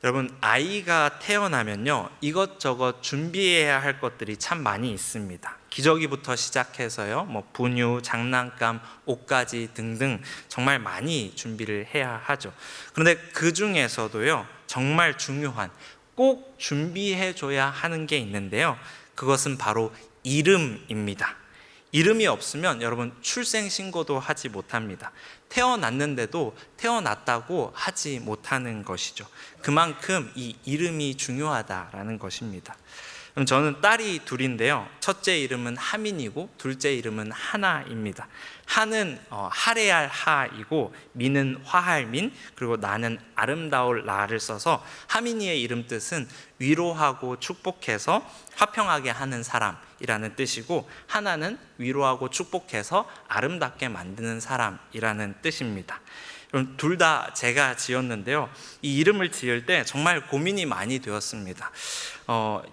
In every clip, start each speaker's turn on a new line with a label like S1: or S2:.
S1: 여러분, 아이가 태어나면요, 이것저것 준비해야 할 것들이 참 많이 있습니다. 기저귀부터 시작해서요, 분유, 장난감, 옷가지 등등 정말 많이 준비를 해야 하죠. 그런데 그 중에서도요, 정말 중요한, 꼭 준비해줘야 하는 게 있는데요, 그것은 바로 이름입니다. 이름이 없으면 여러분 출생신고도 하지 못합니다. 태어났는데도 태어났다고 하지 못하는 것이죠. 그만큼 이 이름이 중요하다라는 것입니다. 그럼 저는 딸이 둘인데요, 첫째 이름은 하민이고 둘째 이름은 하나입니다. 하는 하레할 하이고 민은 화할 민, 그리고 나는 아름다울 나를 써서 하민이의 이름 뜻은 위로하고 축복해서 화평하게 하는 사람이라는 뜻이고, 하나는 위로하고 축복해서 아름답게 만드는 사람이라는 뜻입니다. 둘 다 제가 지었는데요, 이 이름을 지을 때 정말 고민이 많이 되었습니다.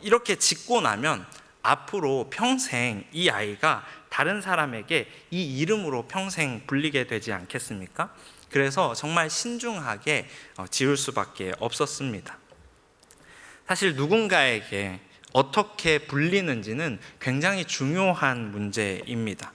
S1: 이렇게 짓고 나면 앞으로 평생 이 아이가 다른 사람에게 이 이름으로 평생 불리게 되지 않겠습니까? 그래서 정말 신중하게 지을 수밖에 없었습니다. 사실 누군가에게 어떻게 불리는지는 굉장히 중요한 문제입니다.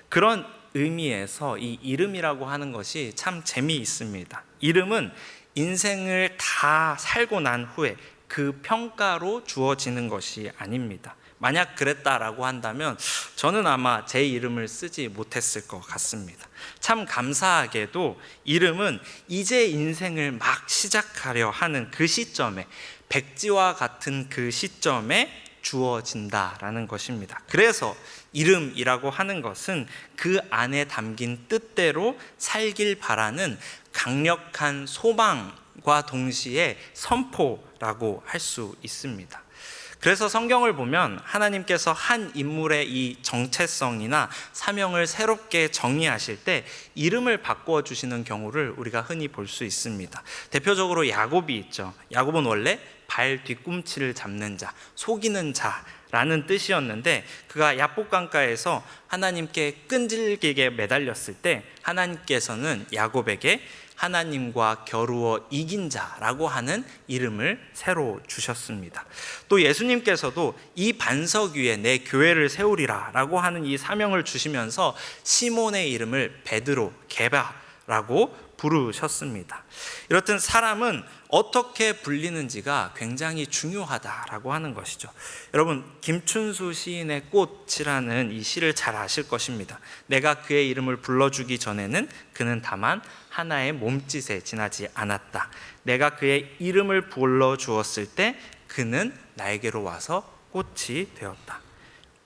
S1: 그런 의미에서 이 이름이라고 하는 것이 참 재미있습니다. 이름은 인생을 다 살고 난 후에 그 평가로 주어지는 것이 아닙니다. 만약 그랬다라고 한다면 저는 아마 제 이름을 쓰지 못했을 것 같습니다. 참 감사하게도 이름은 이제 인생을 막 시작하려 하는 그 시점에, 백지와 같은 그 시점에 주어진다라는 것입니다. 그래서 이름이라고 하는 것은 그 안에 담긴 뜻대로 살길 바라는 강력한 소망과 동시에 선포라고 할 수 있습니다. 그래서 성경을 보면 하나님께서 한 인물의 이 정체성이나 사명을 새롭게 정의하실 때 이름을 바꾸어 주시는 경우를 우리가 흔히 볼 수 있습니다. 대표적으로 야곱이 있죠. 야곱은 원래 발 뒤꿈치를 잡는 자, 속이는 자라는 뜻이었는데, 그가 야복강가에서 하나님께 끈질기게 매달렸을 때 하나님께서는 야곱에게 하나님과 겨루어 이긴 자라고 하는 이름을 새로 주셨습니다. 또 예수님께서도 이 반석 위에 내 교회를 세우리라 라고 하는 이 사명을 주시면서 시몬의 이름을 베드로, 게바라고 부르셨습니다. 이렇듯 사람은 어떻게 불리는지가 굉장히 중요하다라고 하는 것이죠. 여러분, 김춘수 시인의 꽃이라는 이 시를 잘 아실 것입니다. 내가 그의 이름을 불러주기 전에는 그는 다만 하나의 몸짓에 지나지 않았다. 내가 그의 이름을 불러주었을 때 그는 나에게로 와서 꽃이 되었다.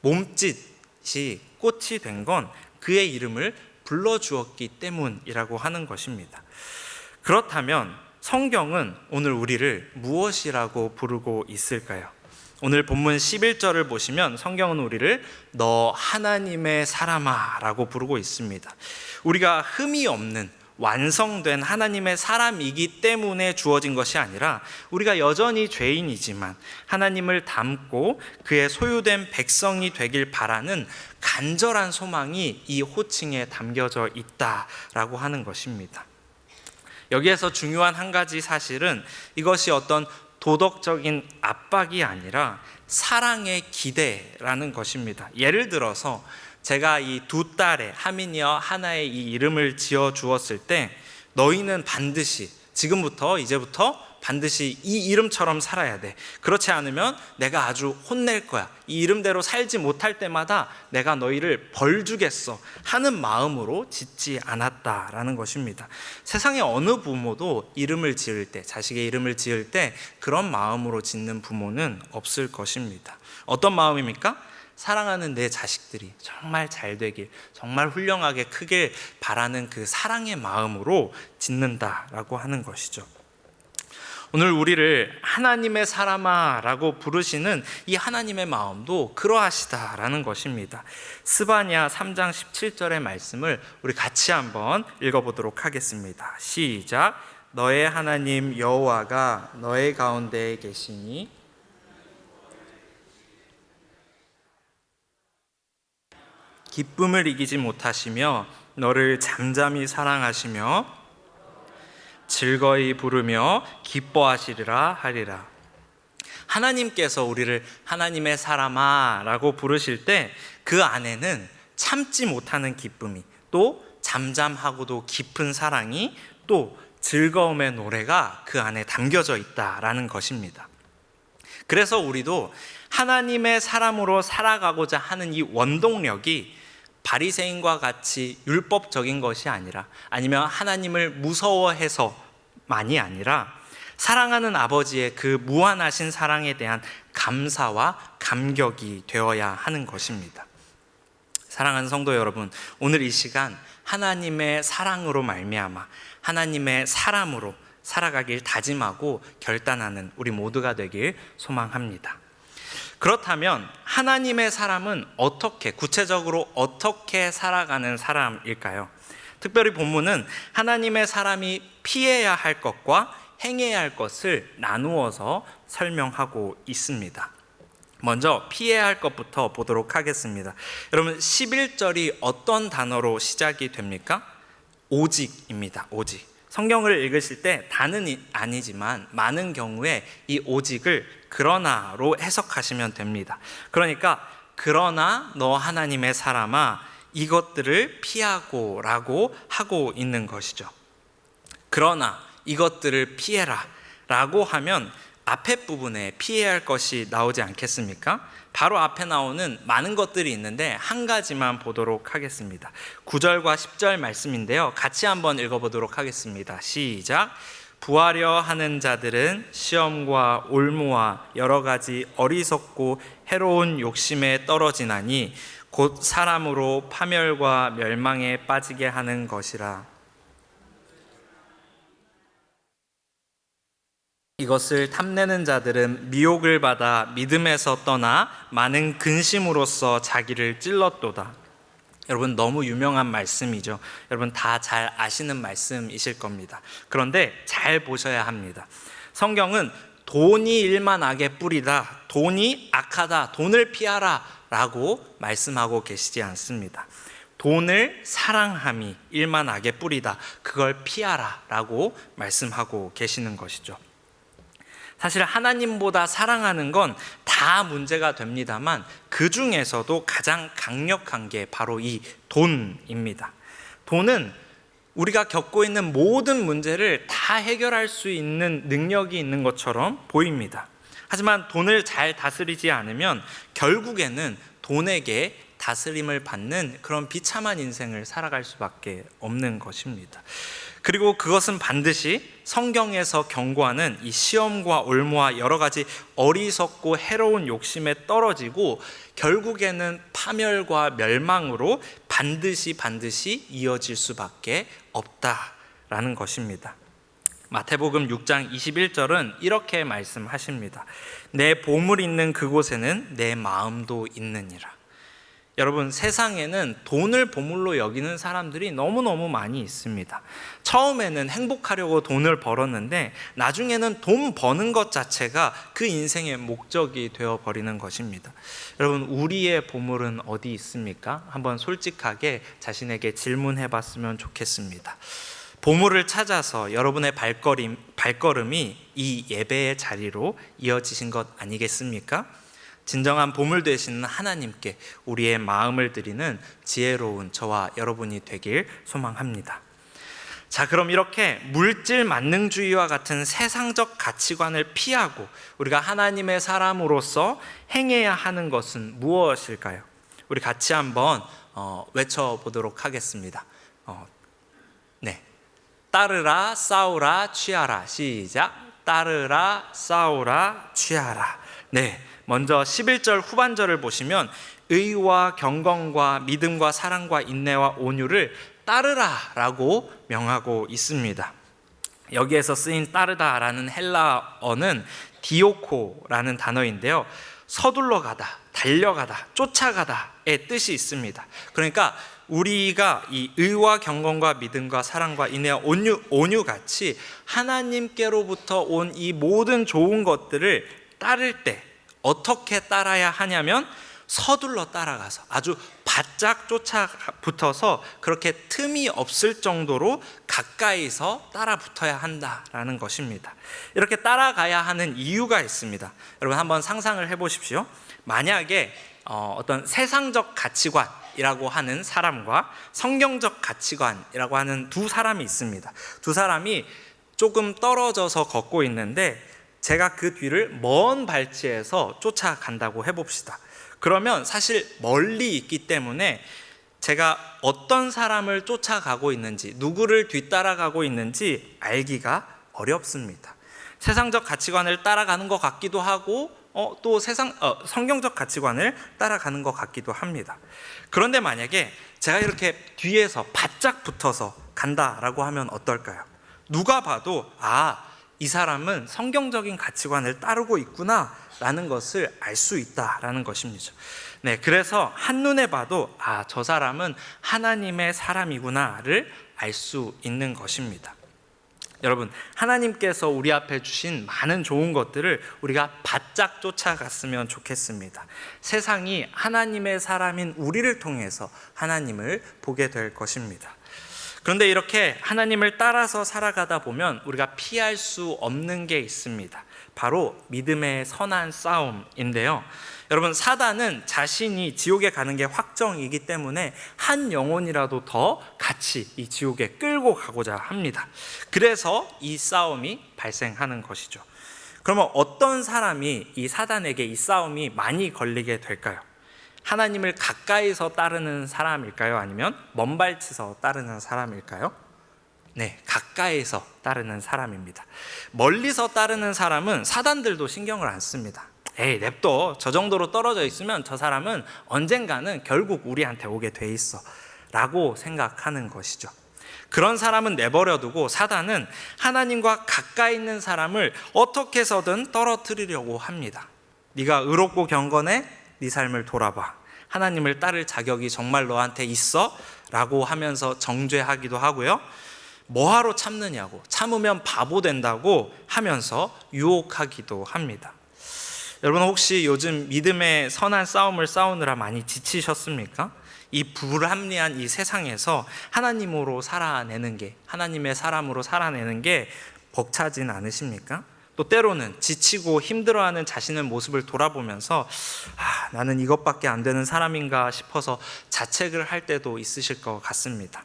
S1: 몸짓이 꽃이 된 건 그의 이름을 불러주었기 때문이라고 하는 것입니다. 그렇다면 성경은 오늘 우리를 무엇이라고 부르고 있을까요? 오늘 본문 11절을 보시면 성경은 우리를 너 하나님의 사람아 라고 부르고 있습니다. 우리가 흠이 없는 완성된 하나님의 사람이기 때문에 주어진 것이 아니라 우리가 여전히 죄인이지만 하나님을 닮고 그의 소유된 백성이 되길 바라는 간절한 소망이 이 호칭에 담겨져 있다라고 하는 것입니다. 여기에서 중요한 한 가지 사실은 이것이 어떤 도덕적인 압박이 아니라 사랑의 기대라는 것입니다. 예를 들어서 제가 이 두 딸의 하민이와 하나의 이 이름을 지어 주었을 때 너희는 반드시 이제부터 반드시 이 이름처럼 살아야 돼. 그렇지 않으면 내가 아주 혼낼 거야. 이 이름대로 살지 못할 때마다 내가 너희를 벌 주겠어 하는 마음으로 짓지 않았다라는 것입니다. 세상의 어느 부모도 이름을 지을 때, 자식의 이름을 지을 때 그런 마음으로 짓는 부모는 없을 것입니다. 어떤 마음입니까? 사랑하는 내 자식들이 정말 잘 되길, 정말 훌륭하게 크길 바라는 그 사랑의 마음으로 짓는다라고 하는 것이죠. 오늘 우리를 하나님의 사람아 라고 부르시는 이 하나님의 마음도 그러하시다라는 것입니다. 스바냐 3장 17절의 말씀을 우리 같이 한번 읽어보도록 하겠습니다. 시작. 너의 하나님 여호와가 너의 가운데에 계시니 기쁨을 이기지 못하시며 너를 잠잠히 사랑하시며 즐거이 부르며 기뻐하시리라 하리라. 하나님께서 우리를 하나님의 사람아 라고 부르실 때 그 안에는 참지 못하는 기쁨이, 또 잠잠하고도 깊은 사랑이, 또 즐거움의 노래가 그 안에 담겨져 있다라는 것입니다. 그래서 우리도 하나님의 사람으로 살아가고자 하는 이 원동력이 바리새인과 같이 율법적인 것이 아니라, 아니면 하나님을 무서워해서만이 아니라 사랑하는 아버지의 그 무한하신 사랑에 대한 감사와 감격이 되어야 하는 것입니다. 사랑하는 성도 여러분, 오늘 이 시간 하나님의 사랑으로 말미암아 하나님의 사람으로 살아가길 다짐하고 결단하는 우리 모두가 되길 소망합니다. 그렇다면 하나님의 사람은 구체적으로 어떻게 살아가는 사람일까요? 특별히 본문은 하나님의 사람이 피해야 할 것과 행해야 할 것을 나누어서 설명하고 있습니다. 먼저 피해야 할 것부터 보도록 하겠습니다. 여러분, 11절이 어떤 단어로 시작이 됩니까? 오직입니다. 오직. 성경을 읽으실 때 다는 아니지만 많은 경우에 이 오직을 그러나로 해석하시면 됩니다. 그러니까 그러나 너 하나님의 사람아 이것들을 피하고 라고 하고 있는 것이죠. 그러나 이것들을 피해라 라고 하면 앞에 부분에 피해야 할 것이 나오지 않겠습니까? 바로 앞에 나오는 많은 것들이 있는데 한 가지만 보도록 하겠습니다. 9절과 10절 말씀인데요, 같이 한번 읽어보도록 하겠습니다. 시작. 부하려 하는 자들은 시험과 올무와 여러 가지 어리석고 해로운 욕심에 떨어지나니 곧 사람으로 파멸과 멸망에 빠지게 하는 것이라. 이것을 탐내는 자들은 미혹을 받아 믿음에서 떠나 많은 근심으로써 자기를 찔렀도다. 여러분, 너무 유명한 말씀이죠. 여러분 다 잘 아시는 말씀이실 겁니다. 그런데 잘 보셔야 합니다. 성경은 돈이 일만 악의 뿌리다, 돈이 악하다, 돈을 피하라 라고 말씀하고 계시지 않습니다. 돈을 사랑함이 일만 악의 뿌리다, 그걸 피하라 라고 말씀하고 계시는 것이죠. 사실 하나님보다 사랑하는 건 다 문제가 됩니다만 그 중에서도 가장 강력한 게 바로 이 돈입니다. 돈은 우리가 겪고 있는 모든 문제를 다 해결할 수 있는 능력이 있는 것처럼 보입니다. 하지만 돈을 잘 다스리지 않으면 결국에는 돈에게 다스림을 받는 그런 비참한 인생을 살아갈 수밖에 없는 것입니다. 그리고 그것은 반드시 성경에서 경고하는 이 시험과 올무와 여러 가지 어리석고 해로운 욕심에 떨어지고 결국에는 파멸과 멸망으로 반드시 이어질 수밖에 없다라는 것입니다. 마태복음 6장 21절은 이렇게 말씀하십니다. 내 보물 있는 그곳에는 내 마음도 있느니라. 여러분, 세상에는 돈을 보물로 여기는 사람들이 너무너무 많이 있습니다. 처음에는 행복하려고 돈을 벌었는데 나중에는 돈 버는 것 자체가 그 인생의 목적이 되어버리는 것입니다. 여러분, 우리의 보물은 어디 있습니까? 한번 솔직하게 자신에게 질문해 봤으면 좋겠습니다. 보물을 찾아서 여러분의 발걸음이 이 예배의 자리로 이어지신 것 아니겠습니까? 진정한 보물 되시는 하나님께 우리의 마음을 드리는 지혜로운 저와 여러분이 되길 소망합니다. 자, 그럼 이렇게 물질 만능주의와 같은 세상적 가치관을 피하고 우리가 하나님의 사람으로서 행해야 하는 것은 무엇일까요? 우리 같이 한번 외쳐보도록 하겠습니다. 네, 따르라, 싸우라, 취하라. 시작. 따르라, 싸우라, 취하라. 네, 먼저 11절 후반절을 보시면 의와 경건과 믿음과 사랑과 인내와 온유를 따르라라고 명하고 있습니다. 여기에서 쓰인 따르다라는 헬라어는 디오코라는 단어인데요, 서둘러 가다, 달려가다, 쫓아가다의 뜻이 있습니다. 그러니까 우리가 이 의와 경건과 믿음과 사랑과 인내와 온유 같이 하나님께로부터 온 이 모든 좋은 것들을 따를 때 어떻게 따라야 하냐면 서둘러 따라가서 아주 바짝 쫓아붙어서 그렇게 틈이 없을 정도로 가까이서 따라붙어야 한다라는 것입니다. 이렇게 따라가야 하는 이유가 있습니다. 여러분 한번 상상을 해보십시오. 만약에 어떤 세상적 가치관이라고 하는 사람과 성경적 가치관이라고 하는 두 사람이 있습니다. 두 사람이 조금 떨어져서 걷고 있는데 제가 그 뒤를 먼 발치에서 쫓아간다고 해봅시다. 그러면 사실 멀리 있기 때문에 제가 어떤 사람을 쫓아가고 있는지, 누구를 뒤따라가고 있는지 알기가 어렵습니다. 세상적 가치관을 따라가는 것 같기도 하고 또 성경적 가치관을 따라가는 것 같기도 합니다. 그런데 만약에 제가 이렇게 뒤에서 바짝 붙어서 간다라고 하면 어떨까요? 누가 봐도 이 사람은 성경적인 가치관을 따르고 있구나 라는 것을 알 수 있다라는 것입니다. 네, 그래서 한눈에 봐도 저 사람은 하나님의 사람이구나를 알 수 있는 것입니다. 여러분, 하나님께서 우리 앞에 주신 많은 좋은 것들을 우리가 바짝 쫓아갔으면 좋겠습니다. 세상이 하나님의 사람인 우리를 통해서 하나님을 보게 될 것입니다. 그런데 이렇게 하나님을 따라서 살아가다 보면 우리가 피할 수 없는 게 있습니다. 바로 믿음의 선한 싸움인데요. 여러분, 사단은 자신이 지옥에 가는 게 확정이기 때문에 한 영혼이라도 더 같이 이 지옥에 끌고 가고자 합니다. 그래서 이 싸움이 발생하는 것이죠. 그러면 어떤 사람이 이 사단에게 이 싸움이 많이 걸리게 될까요? 하나님을 가까이서 따르는 사람일까요? 아니면 먼 발치서 따르는 사람일까요? 네, 가까이서 따르는 사람입니다. 멀리서 따르는 사람은 사단들도 신경을 안 씁니다. 냅둬. 저 정도로 떨어져 있으면 저 사람은 언젠가는 결국 우리한테 오게 돼 있어 라고 생각하는 것이죠. 그런 사람은 내버려두고 사단은 하나님과 가까이 있는 사람을 어떻게 해서든 떨어뜨리려고 합니다. 네가 의롭고 경건해? 네 삶을 돌아봐. 하나님을 따를 자격이 정말 너한테 있어? 라고 하면서 정죄하기도 하고요. 뭐하러 참느냐고, 참으면 바보 된다고 하면서 유혹하기도 합니다. 여러분, 혹시 요즘 믿음의 선한 싸움을 싸우느라 많이 지치셨습니까? 이 불합리한 이 세상에서 하나님으로 살아내는 게, 하나님의 사람으로 살아내는 게 벅차진 않으십니까? 또 때로는 지치고 힘들어하는 자신의 모습을 돌아보면서 나는 이것밖에 안 되는 사람인가 싶어서 자책을 할 때도 있으실 것 같습니다.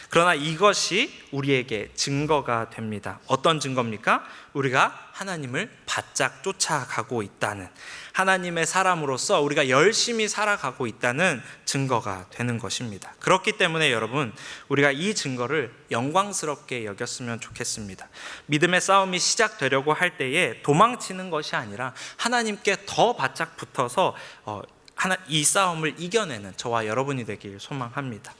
S1: 그러나 이것이 우리에게 증거가 됩니다. 어떤 증거입니까? 우리가 하나님을 바짝 쫓아가고 있다는, 하나님의 사람으로서 우리가 열심히 살아가고 있다는 증거가 되는 것입니다. 그렇기 때문에 여러분, 우리가 이 증거를 영광스럽게 여겼으면 좋겠습니다. 믿음의 싸움이 시작되려고 할 때에 도망치는 것이 아니라 하나님께 더 바짝 붙어서 이 싸움을 이겨내는 저와 여러분이 되길 소망합니다.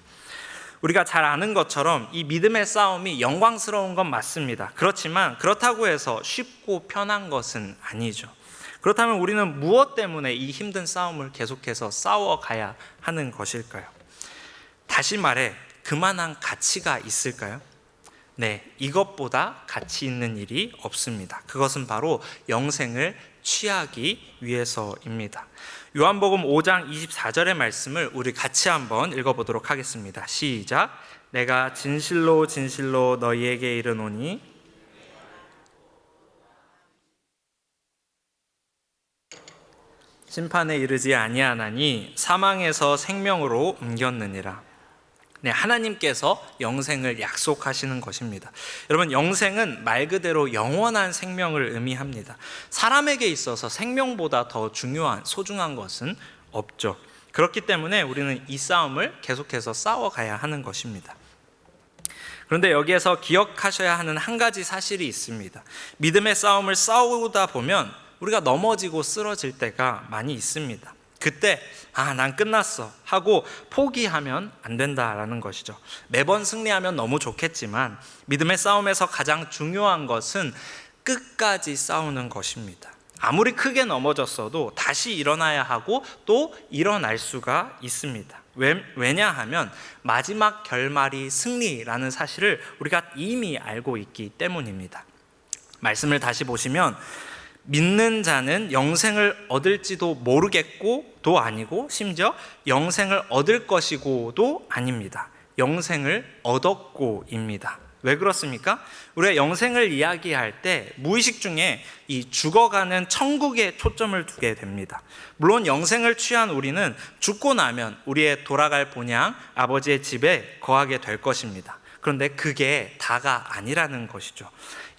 S1: 우리가 잘 아는 것처럼 이 믿음의 싸움이 영광스러운 건 맞습니다. 그렇지만 그렇다고 해서 쉽고 편한 것은 아니죠. 그렇다면 우리는 무엇 때문에 이 힘든 싸움을 계속해서 싸워가야 하는 것일까요? 다시 말해, 그만한 가치가 있을까요? 네, 이것보다 가치 있는 일이 없습니다. 그것은 바로 영생을 취하기 위해서입니다. 요한복음 5장 24절의 말씀을 우리 같이 한번 읽어보도록 하겠습니다. 시작. 내가 진실로 진실로 너희에게 이르노니 심판에 이르지 아니하나니 사망에서 생명으로 옮겼느니라. 네, 하나님께서 영생을 약속하시는 것입니다. 여러분, 영생은 말 그대로 영원한 생명을 의미합니다. 사람에게 있어서 생명보다 더 중요한, 소중한 것은 없죠. 그렇기 때문에 우리는 이 싸움을 계속해서 싸워가야 하는 것입니다. 그런데 여기에서 기억하셔야 하는 한 가지 사실이 있습니다. 믿음의 싸움을 싸우다 보면 우리가 넘어지고 쓰러질 때가 많이 있습니다. 그때 난 끝났어 하고 포기하면 안 된다라는 것이죠. 매번 승리하면 너무 좋겠지만 믿음의 싸움에서 가장 중요한 것은 끝까지 싸우는 것입니다. 아무리 크게 넘어졌어도 다시 일어나야 하고 또 일어날 수가 있습니다. 왜냐하면 마지막 결말이 승리라는 사실을 우리가 이미 알고 있기 때문입니다. 말씀을 다시 보시면 믿는 자는 영생을 얻을지도 모르겠고도 아니고 심지어 영생을 얻을 것이고도 아닙니다. 영생을 얻었고입니다. 왜 그렇습니까? 우리가 영생을 이야기할 때 무의식 중에 이 죽어가는 천국에 초점을 두게 됩니다. 물론 영생을 취한 우리는 죽고 나면 우리의 돌아갈 본향 아버지의 집에 거하게 될 것입니다. 그런데 그게 다가 아니라는 것이죠.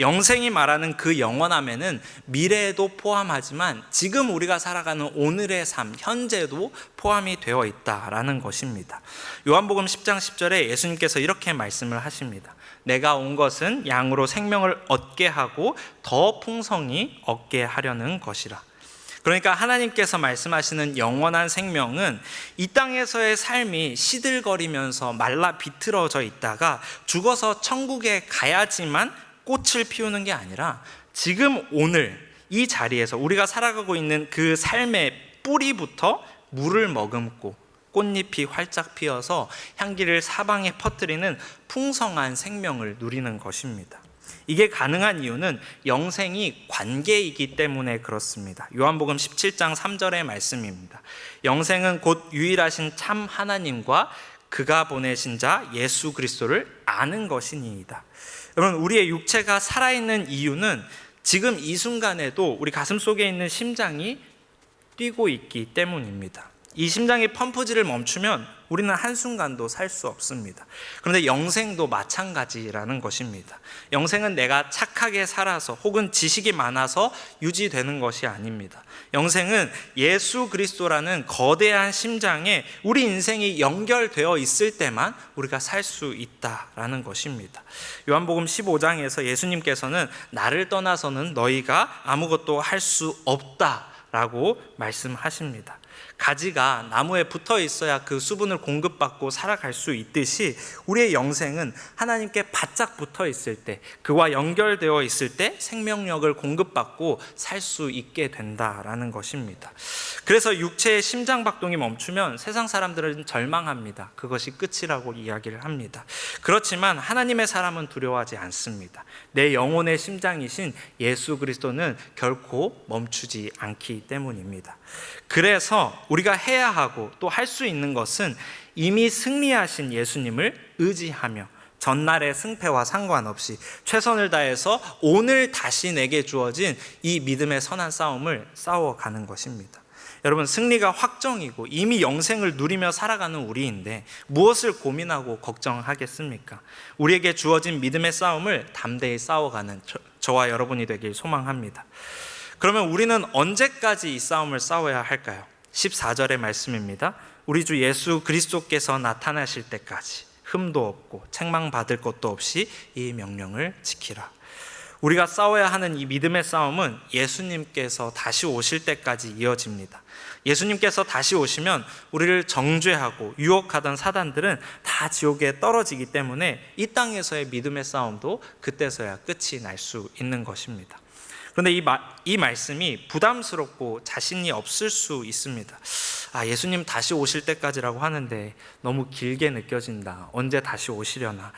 S1: 영생이 말하는 그 영원함에는 미래에도 포함하지만 지금 우리가 살아가는 오늘의 삶, 현재도 포함이 되어 있다라는 것입니다. 요한복음 10장 10절에 예수님께서 이렇게 말씀을 하십니다. 내가 온 것은 양으로 생명을 얻게 하고 더 풍성히 얻게 하려는 것이라. 그러니까 하나님께서 말씀하시는 영원한 생명은 이 땅에서의 삶이 시들거리면서 말라 비틀어져 있다가 죽어서 천국에 가야지만 꽃을 피우는 게 아니라 지금 오늘 이 자리에서 우리가 살아가고 있는 그 삶의 뿌리부터 물을 머금고 꽃잎이 활짝 피어서 향기를 사방에 퍼뜨리는 풍성한 생명을 누리는 것입니다. 이게 가능한 이유는 영생이 관계이기 때문에 그렇습니다. 요한복음 17장 3절의 말씀입니다. 영생은 곧 유일하신 참 하나님과 그가 보내신 자 예수 그리스도를 아는 것이니이다. 여러분, 우리의 육체가 살아있는 이유는 지금 이 순간에도 우리 가슴 속에 있는 심장이 뛰고 있기 때문입니다. 이 심장의 펌프질을 멈추면 우리는 한순간도 살 수 없습니다. 그런데 영생도 마찬가지라는 것입니다. 영생은 내가 착하게 살아서 혹은 지식이 많아서 유지되는 것이 아닙니다. 영생은 예수 그리스도라는 거대한 심장에 우리 인생이 연결되어 있을 때만 우리가 살 수 있다라는 것입니다. 요한복음 15장에서 예수님께서는 나를 떠나서는 너희가 아무것도 할 수 없다라고 말씀하십니다. 가지가 나무에 붙어 있어야 그 수분을 공급받고 살아갈 수 있듯이 우리의 영생은 하나님께 바짝 붙어 있을 때, 그와 연결되어 있을 때 생명력을 공급받고 살 수 있게 된다라는 것입니다. 그래서 육체의 심장박동이 멈추면 세상 사람들은 절망합니다. 그것이 끝이라고 이야기를 합니다. 그렇지만 하나님의 사람은 두려워하지 않습니다. 내 영혼의 심장이신 예수 그리스도는 결코 멈추지 않기 때문입니다. 그래서 우리가 해야 하고 또 할 수 있는 것은 이미 승리하신 예수님을 의지하며 전날의 승패와 상관없이 최선을 다해서 오늘 다시 내게 주어진 이 믿음의 선한 싸움을 싸워가는 것입니다. 여러분, 승리가 확정이고 이미 영생을 누리며 살아가는 우리인데 무엇을 고민하고 걱정하겠습니까? 우리에게 주어진 믿음의 싸움을 담대히 싸워가는 저와 여러분이 되길 소망합니다. 그러면 우리는 언제까지 이 싸움을 싸워야 할까요? 14절의 말씀입니다. 우리 주 예수 그리스도께서 나타나실 때까지 흠도 없고 책망받을 것도 없이 이 명령을 지키라. 우리가 싸워야 하는 이 믿음의 싸움은 예수님께서 다시 오실 때까지 이어집니다. 예수님께서 다시 오시면 우리를 정죄하고 유혹하던 사단들은 다 지옥에 떨어지기 때문에 이 땅에서의 믿음의 싸움도 그때서야 끝이 날 수 있는 것입니다. 그런데 이 말씀이 부담스럽고 자신이 없을 수 있습니다. 예수님 다시 오실 때까지라고 하는데 너무 길게 느껴진다. 언제 다시 오시려나.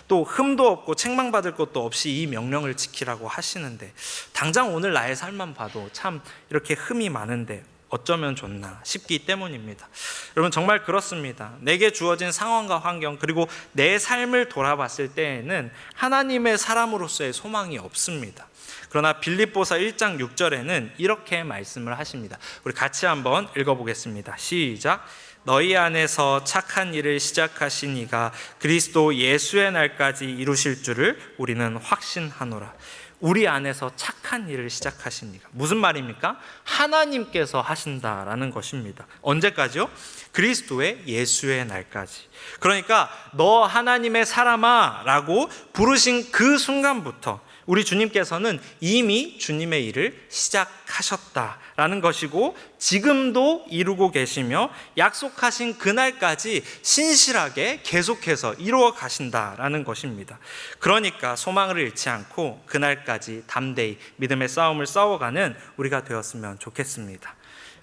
S1: 또 흠도 없고 책망받을 것도 없이 이 명령을 지키라고 하시는데 당장 오늘 나의 삶만 봐도 참 이렇게 흠이 많은데 어쩌면 좋나 싶기 때문입니다. 여러분, 정말 그렇습니다. 내게 주어진 상황과 환경 그리고 내 삶을 돌아봤을 때에는 하나님의 사람으로서의 소망이 없습니다. 그러나 빌립보서 1장 6절에는 이렇게 말씀을 하십니다. 우리 같이 한번 읽어보겠습니다. 시작. 너희 안에서 착한 일을 시작하신 이가 그리스도 예수의 날까지 이루실 줄을 우리는 확신하노라. 우리 안에서 착한 일을 시작하신 이가, 무슨 말입니까? 하나님께서 하신다라는 것입니다. 언제까지요? 그리스도의 예수의 날까지. 그러니까 너 하나님의 사람아 라고 부르신 그 순간부터 우리 주님께서는 이미 주님의 일을 시작하셨다라는 것이고 지금도 이루고 계시며 약속하신 그날까지 신실하게 계속해서 이루어 가신다라는 것입니다. 그러니까 소망을 잃지 않고 그날까지 담대히 믿음의 싸움을 싸워가는 우리가 되었으면 좋겠습니다.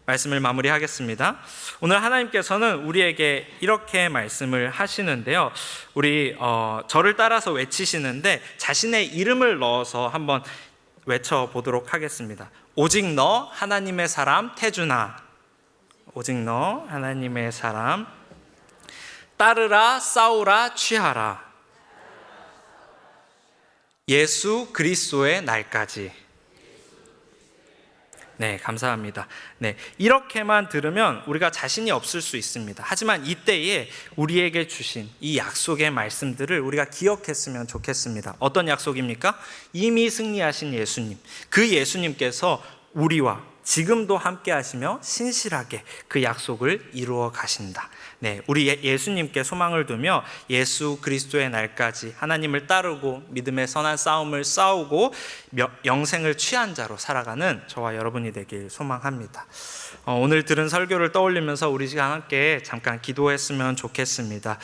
S1: 말씀을 마무리하겠습니다. 오늘 하나님께서는 우리에게 이렇게 말씀을 하시는데요. 우리 저를 따라서 외치시는데 자신의 이름을 넣어서 한번 외쳐보도록 하겠습니다. 오직 너 하나님의 사람 태준아, 오직 너 하나님의 사람, 따르라 싸우라 취하라, 예수 그리스도의 날까지. 네, 감사합니다. 네, 이렇게만 들으면 우리가 자신이 없을 수 있습니다. 하지만 이때에 우리에게 주신 이 약속의 말씀들을 우리가 기억했으면 좋겠습니다. 어떤 약속입니까? 이미 승리하신 예수님, 그 예수님께서 우리와 지금도 함께 하시며 신실하게 그 약속을 이루어 가신다. 네, 우리 예수님께 소망을 두며 예수 그리스도의 날까지 하나님을 따르고 믿음의 선한 싸움을 싸우고 영생을 취한 자로 살아가는 저와 여러분이 되길 소망합니다. 오늘 들은 설교를 떠올리면서 우리 시간 함께 잠깐 기도했으면 좋겠습니다.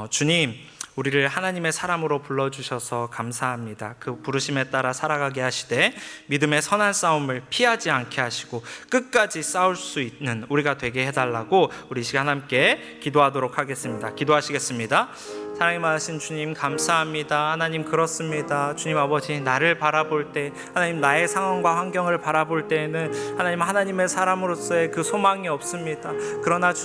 S1: 주님, 우리를 하나님의 사람으로 불러주셔서 감사합니다. 그 부르심에 따라 살아가게 하시되 믿음의 선한 싸움을 피하지 않게 하시고 끝까지 싸울 수 있는 우리가 되게 해달라고 우리 시간 함께 기도하도록 하겠습니다. 기도하시겠습니다. 사랑이 많으신 주님, 감사합니다. 하나님, 그렇습니다. 주님 아버지, 나를 바라볼 때, 하나님 나의 상황과 환경을 바라볼 때에는 하나님, 하나님의 사람으로서의 그 소망이 없습니다. 그러나 주님,